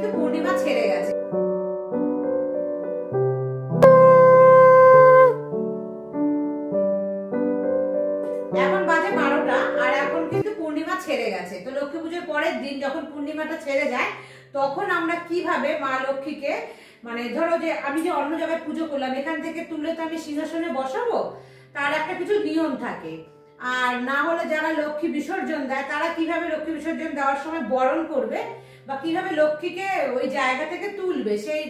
কিন্তু পূর্ণিমা ছেড়ে গেছে। এখন বাজে 12টা আর এখন কিন্তু পূর্ণিমা ছেড়ে গেছে। তো লক্ষ্মী পুজোর পরের দিন যখন পূর্ণিমাটা ছেড়ে যায় তখন আমরা কিভাবে মা লক্ষ্মীকে মানে ধরো যে আমি যে অন্য জায়গায় পুজো করলাম এখান থেকে তুলে তো আমি সিংহাসনে বসাবো, তার একটা কিছু নিয়ম থাকে। আর না হলে যারা লক্ষ্মী বিসর্জন দেয় তারা কিভাবে লক্ষ্মী বিসর্জন দেওয়ার সময় বরণ করবে বা কিভাবে লক্ষ্মীকে ওই জায়গা থেকে তুলবে, সেই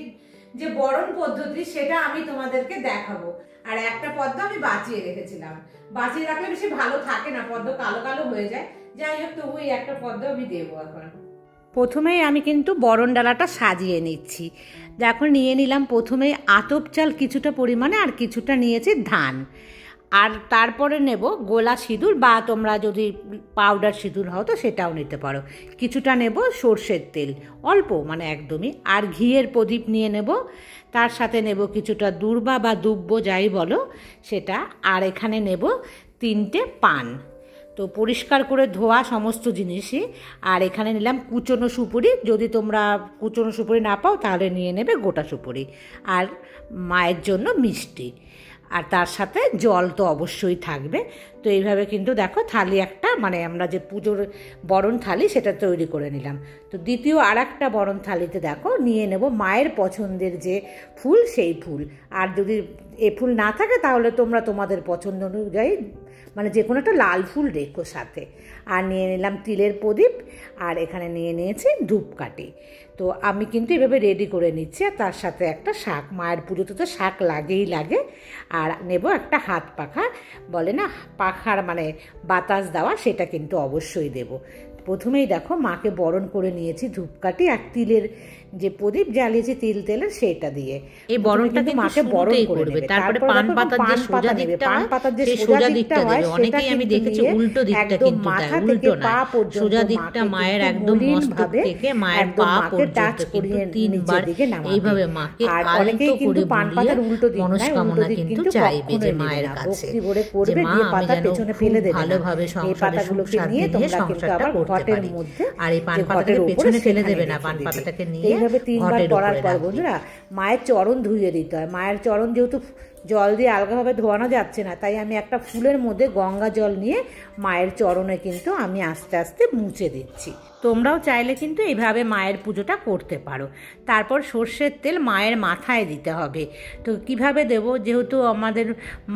যে বরণ পদ্ধতি সেটা আমি তোমাদেরকে দেখাবো। আর একটা পদ্ম আমি বাঁচিয়ে রেখেছিলাম, বাঁচিয়ে রাখলে বেশি ভালো থাকে না, পদ্ম কালো কালো হয়ে যায়। যাই হোক, তবু এই একটা পদ্ম আমি দেবো। এখন প্রথমেই আমি কিন্তু বরণ ডালাটা সাজিয়ে নিচ্ছি। দেখো নিয়ে নিলাম প্রথমেই আতপ চাল কিছুটা পরিমাণে, আর কিছুটা নিয়েছি ধান, আর তারপরে নেব গোলা সিঁদুর বা তোমরা যদি পাউডার সিঁদুর হও তো সেটাও নিতে পারো। কিছুটা নেব সর্ষের তেল, অল্প মানে একদমই, আর ঘিয়ের প্রদীপ নিয়ে নেব। তার সাথে নেব কিছুটা দূর্বা বা দুব্ব যাই বলো সেটা, আর এখানে নেব 3টে পান, তো পরিষ্কার করে ধোয়া সমস্ত জিনিসই। আর এখানে নিলাম কুচনো সুপুরি, যদি তোমরা কুচনো সুপুরি না পাও তাহলে নিয়ে নেবে গোটা সুপুরি, আর মায়ের জন্য মিষ্টি, আর তার সাথে জল তো অবশ্যই থাকবে। তো এইভাবে কিন্তু দেখো থালি একটা মানে আমরা যে পুজোর বরণ থালি সেটা তৈরি করে নিলাম। তো দ্বিতীয় আর একটা বরণ থালিতে দেখো নিয়ে নেব মায়ের পছন্দের যে ফুল সেই ফুল, আর যদি এ ফুল না থাকে তাহলে তোমরা তোমাদের পছন্দ অনুযায়ী মানে যে কোনো একটা লাল ফুল রেখো সাথে। আর নিয়ে নিলাম তিলের প্রদীপ, আর এখানে নিয়ে নিয়েছি ধূপকাঠি। তো আমি কিন্তু এভাবে রেডি করে নিচ্ছি। আর তার সাথে একটা শাক, মায়ের পুজোতে তো শাক লাগেই লাগে। আর নেব একটা হাত পাখা, বলে না পাখার মানে বাতাস দেওয়া, সেটা কিন্তু অবশ্যই দেব। প্রথমেই দেখো মাকে বরণ করে নিয়েছি ধূপকাঠি আর তিলের যে প্রদীপ জ্বালিয়েছি তিল তেলের সেটা দিয়ে। এই বরণটা কিন্তু মাকে বরণ করবে। তারপরে পান পাতার যে সোজা দিকটা, পান পাতার যে সোজা দিকটা হয় অনেকেই আমি দেখেছি উল্টো দিকটা কিন্তু মাথা থেকে পা পর্যন্ত সোজা দিকটা মায়ের একদম মস্তক থেকে মায়ের পা পর্যন্ত করিয়ে 3বার এইভাবে মাকে আর অনেকেই কিন্তু পান পাতার উল্টো দিক মনস্কামনা কিন্তু চাইবে যে মায়ের কাছে ভক্তি ভরে করবে, দিয়ে পাতা পেছনে ফেলে দেবে ভালোভাবে সংসারে সুখ নিয়ে তোমরা কিন্তু আবার ঘটের মধ্যে আর এই পান পাতাটাকে পেছনে ফেলে দেবে না, পান পাতাটাকে নিয়ে এইভাবে 3বার করার পর বন্ধুরা মায়ের চরণ ধুইয়ে দিতে হয়। মায়ের চরণ যেহেতু জল দিয়ে আলগাভাবে ধোয়ানো যাচ্ছে না, তাই আমি একটা ফুলের মধ্যে গঙ্গা জল নিয়ে মায়ের চরণে কিন্তু আমি আস্তে আস্তে মুছে দিচ্ছি। তোমরাও চাইলে কিন্তু এইভাবে মায়ের পুজোটা করতে পারো। তারপর সর্ষের তেল মায়ের মাথায় দিতে হবে। তো কিভাবে দেব, যেহেতু আমাদের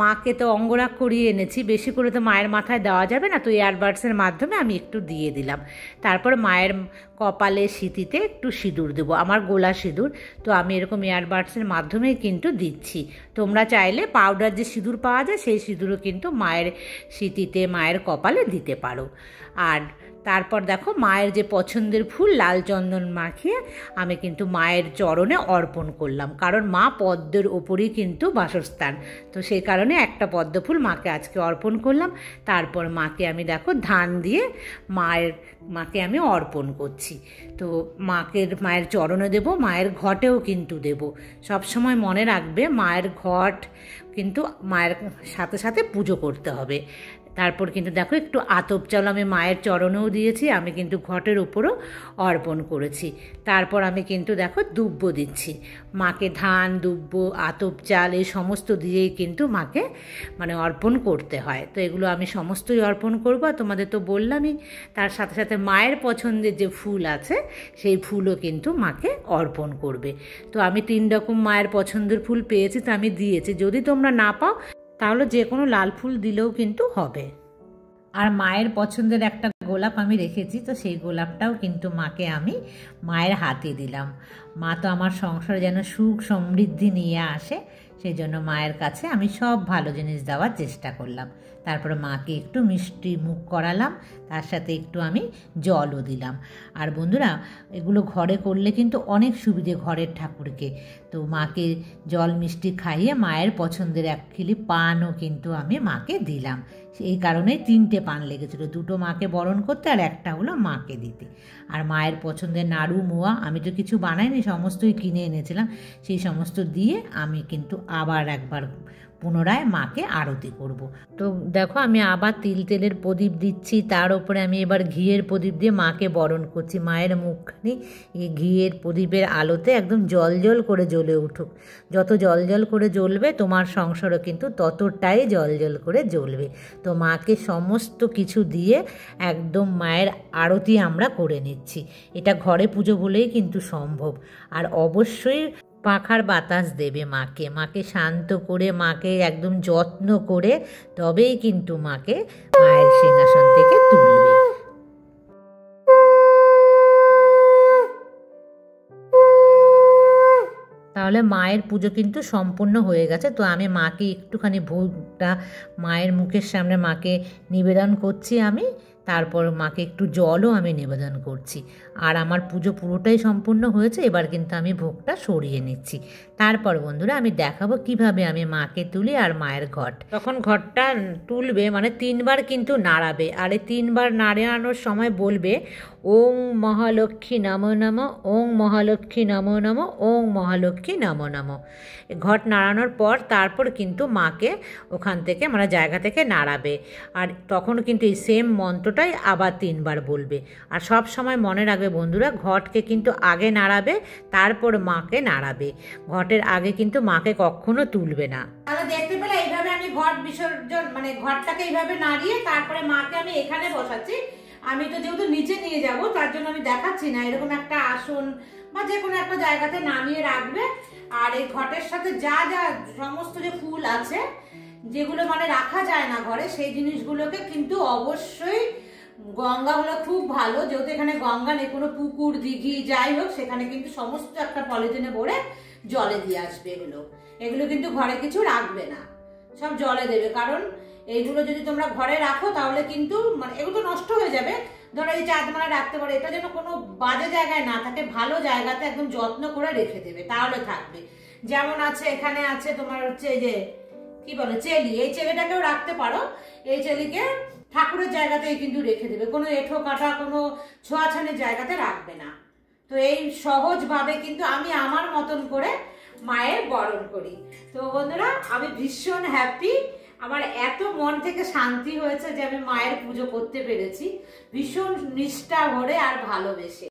মাকে তো অঙ্গরাগ করিয়ে এনেছি, বেশি করে তো মায়ের মাথায় দেওয়া যাবে না, তো এয়ারবাডসের মাধ্যমে আমি একটু দিয়ে দিলাম। তারপর মায়ের কপালে সিঁথিতে একটু সিঁদুর দেবো, আমার গোলা সিঁদুর, তো আমি এরকম এয়ারবাডসের মাধ্যমেই কিন্তু দিচ্ছি। তোমরা চাইলে পাউডার যে সিঁদুর পাওয়া যায় সেই সিঁদুরও কিন্তু মায়ের সিঁথিতে মায়ের কপালে দিতে পারো। আর তারপর দেখো মায়ের যে পছন্দের ফুল লাল চন্দন মাখিয়ে আমি কিন্তু মায়ের চরণে অর্পণ করলাম, কারণ মা পদ্মের ওপরেই কিন্তু বাসস্থান, তো সেই কারণে একটা পদ্ম ফুল মাকে আজকে অর্পণ করলাম। তারপর মাকে আমি দেখো ধান দিয়ে মাকে আমি অর্পণ করছি। তো মায়ের চরণে দেব, মায়ের ঘটেও কিন্তু দেব। সবসময় মনে রাখবে মায়ের ঘট কিন্তু মায়ের সাথে সাথে পুজো করতে হবে। তারপর কিন্তু দেখো একটু আতপ চাল আমি মায়ের চরণেও দিয়েছি, আমি কিন্তু ঘটের উপরও অর্পণ করেছি। তারপর আমি কিন্তু দেখো দুব্ব দিচ্ছি, মাকে ধান দুব্ব আতপ চাল এই সমস্ত দিয়েই কিন্তু মাকে মানে অর্পণ করতে হয়। তো এগুলো আমি সমস্তই অর্পণ করব। তোমাদের তো বললামই, তার সাথে সাথে মায়ের পছন্দের যে ফুল আছে সেই ফুলও কিন্তু মাকে অর্পণ করবে। তো আমি 3 রকম মায়ের পছন্দের ফুল পেয়েছি, তো আমি দিয়েছি। যদি তোমরা না পাও তাহলে যে কোনো লাল ফুল দিলেও কিন্তু হবে। আর মায়ের পছন্দের একটা গোলাপ আমি রেখেছি, তো সেই গোলাপটাও কিন্তু মাকে আমি মায়ের হাতে দিলাম। মা তো আমার সংসারে যেন সুখ সমৃদ্ধি নিয়ে আসে, সেই জন্য মায়ের কাছে আমি সব ভালো জিনিস দেওয়ার চেষ্টা করলাম। তারপরে মাকে একটু মিষ্টি মুখ করালাম, তার সাথে একটু আমি জলও দিলাম। আর বন্ধুরা এগুলো ঘরে করলে কিন্তু অনেক সুবিধে ঘরের ঠাকুরকে। তো মাকে জল মিষ্টি খাইয়ে মায়ের পছন্দের 1 খিলি পানও কিন্তু আমি মাকে দিলাম। এই কারণেই 3টে পান লেগেছিল, 2টো মাকে বরণ করতে আর একটা হলো মাকে দিতে। আর মায়ের পছন্দের নাড়ু মোয়া আমি তো কিছু বানাইনি, সমস্তই কিনে এনেছিলাম, সেই সমস্ত দিয়ে আমি কিন্তু আবার একবার পুনরায় মাকে আরতি করব। তো দেখো আমি আবার তেলের প্রদীপ দিচ্ছি, তার উপরে আমি এবার ঘিয়ের প্রদীপ দিয়ে মাকে বরণ করছি। মায়ের মুখখানি এই ঘিয়ের প্রদীপের আলোতে একদম জল করে জ্বলে উঠুক। যত জল করে জ্বলবে তোমার সংসারও কিন্তু ততটাই জল করে জ্বলবে। তো মাকে সমস্ত কিছু দিয়ে একদম মায়ের আরতি আমরা করে নিচ্ছি। এটা ঘরে পুজো বলেই কিন্তু সম্ভব। আর অবশ্যই পাখার বাতাস দেবে মাকে, মাকে শান্ত করে, মাকে একদম যত্ন করে, তবেই কিন্তু মাকে মায়ের সিংহাসন থেকে তুলবে। তাহলে মায়ের পুজো কিন্তু সম্পূর্ণ হয়ে গেছে। তো আমি মাকে একটুখানি ভোগটা মায়ের মুখের সামনে মাকে নিবেদন করছি আমি, তারপর মাকে একটু জলও আমি নিবেদন করছি। আর আমার পুজো পুরোটাই সম্পূর্ণ হয়েছে, এবার কিন্তু আমি ভোগটা সরিয়ে নিচ্ছি। তারপর বন্ধুরা আমি দেখাবো কিভাবে আমি মাকে তুলি আর মায়ের ঘট। তখন ঘটটা তুলবে মানে 3 বার কিন্তু নাড়াবে, আর এই 3 বার নাড়ানোর সময় বলবে ওং মহালক্ষ্মী নমো নমঃ, ওং মহালক্ষ্মী নমো নমঃ, ওং মহালক্ষ্মী নমো নমঃ। ঘট নাড়ানোর পর তারপর কিন্তু মাকে ওখান থেকে মানে জায়গা থেকে নাড়াবে। আর তখন কিন্তু এই সেম মন্ত্রটাই আবার 3 বার বলবে। আর সব সময় মনে রাখবে বন্ধুরা, ঘটকে কিন্তু আগে নাড়াবে, তারপর মাকে নাড়াবে। ঘটের আগে কিন্তু মাকে কখনো তুলবে না। তাহলে দেখতে পেলে এইভাবে আমি ঘট বিসর্জন মানে ঘটটাকে এইভাবে নাড়িয়ে তারপরে মাকে আমি এখানে বসাচ্ছি। আমি তো যেহেতু নিচে নিয়ে যাব তার জন্য আমি দেখাচ্ছি না, এরকম একটা আসন বা যে কোনো একটা জায়গাতে নামিয়ে রাখবে। আর এই ঘটের সাথে যা যা সমস্ত যে ফুল আছে যেগুলো মানে রাখা যায় না ঘরে, সেই জিনিসগুলোকে কিন্তু অবশ্যই, গঙ্গা হলো খুব ভালো, যেহেতু এখানে গঙ্গা নেই, কোনো পুকুর দিঘি যাই হোক সেখানে কিন্তু সমস্ত একটা পলিথিনে ভরে জলে দিয়ে আসবে। এগুলো কিন্তু ঘরে কিছু রাখবে না, সব জলে দেবে। কারণ এইগুলো যদি তোমরা ঘরে রাখো তাহলে কিন্তু মানে এগুলো নষ্ট হয়ে যাবে। ধরো এই চাঁদমালা রাখতে পারো, এটা যেন কোনো বাজে জায়গায় না থাকে, ভালো জায়গাতে একদম যত্ন করে রেখে দেবে, তাহলে থাকবে। যেমন আছে এখানে আছে তোমার হচ্ছে এই যে কি বলে চেলি, এই চেলিটাকেও রাখতে পারো। এই চেলিকে ঠাকুরের জায়গাতেই কিন্তু রেখে দেবে, কোনো এঁঠো কাটা কোনো ছোঁয়াছানির জায়গাতে রাখবে না। তো এই সহজভাবে কিন্তু আমি আমার মতন করে মায়ের বরণ করি। তো বন্ধুরা আমি ভীষণ হ্যাপি, আমার এত মন থেকে শান্তি হয়েছে যে আমি মায়ের পুজো করতে পেরেছি ভীষণ নিষ্ঠা ভরে আর ভালোবেসে।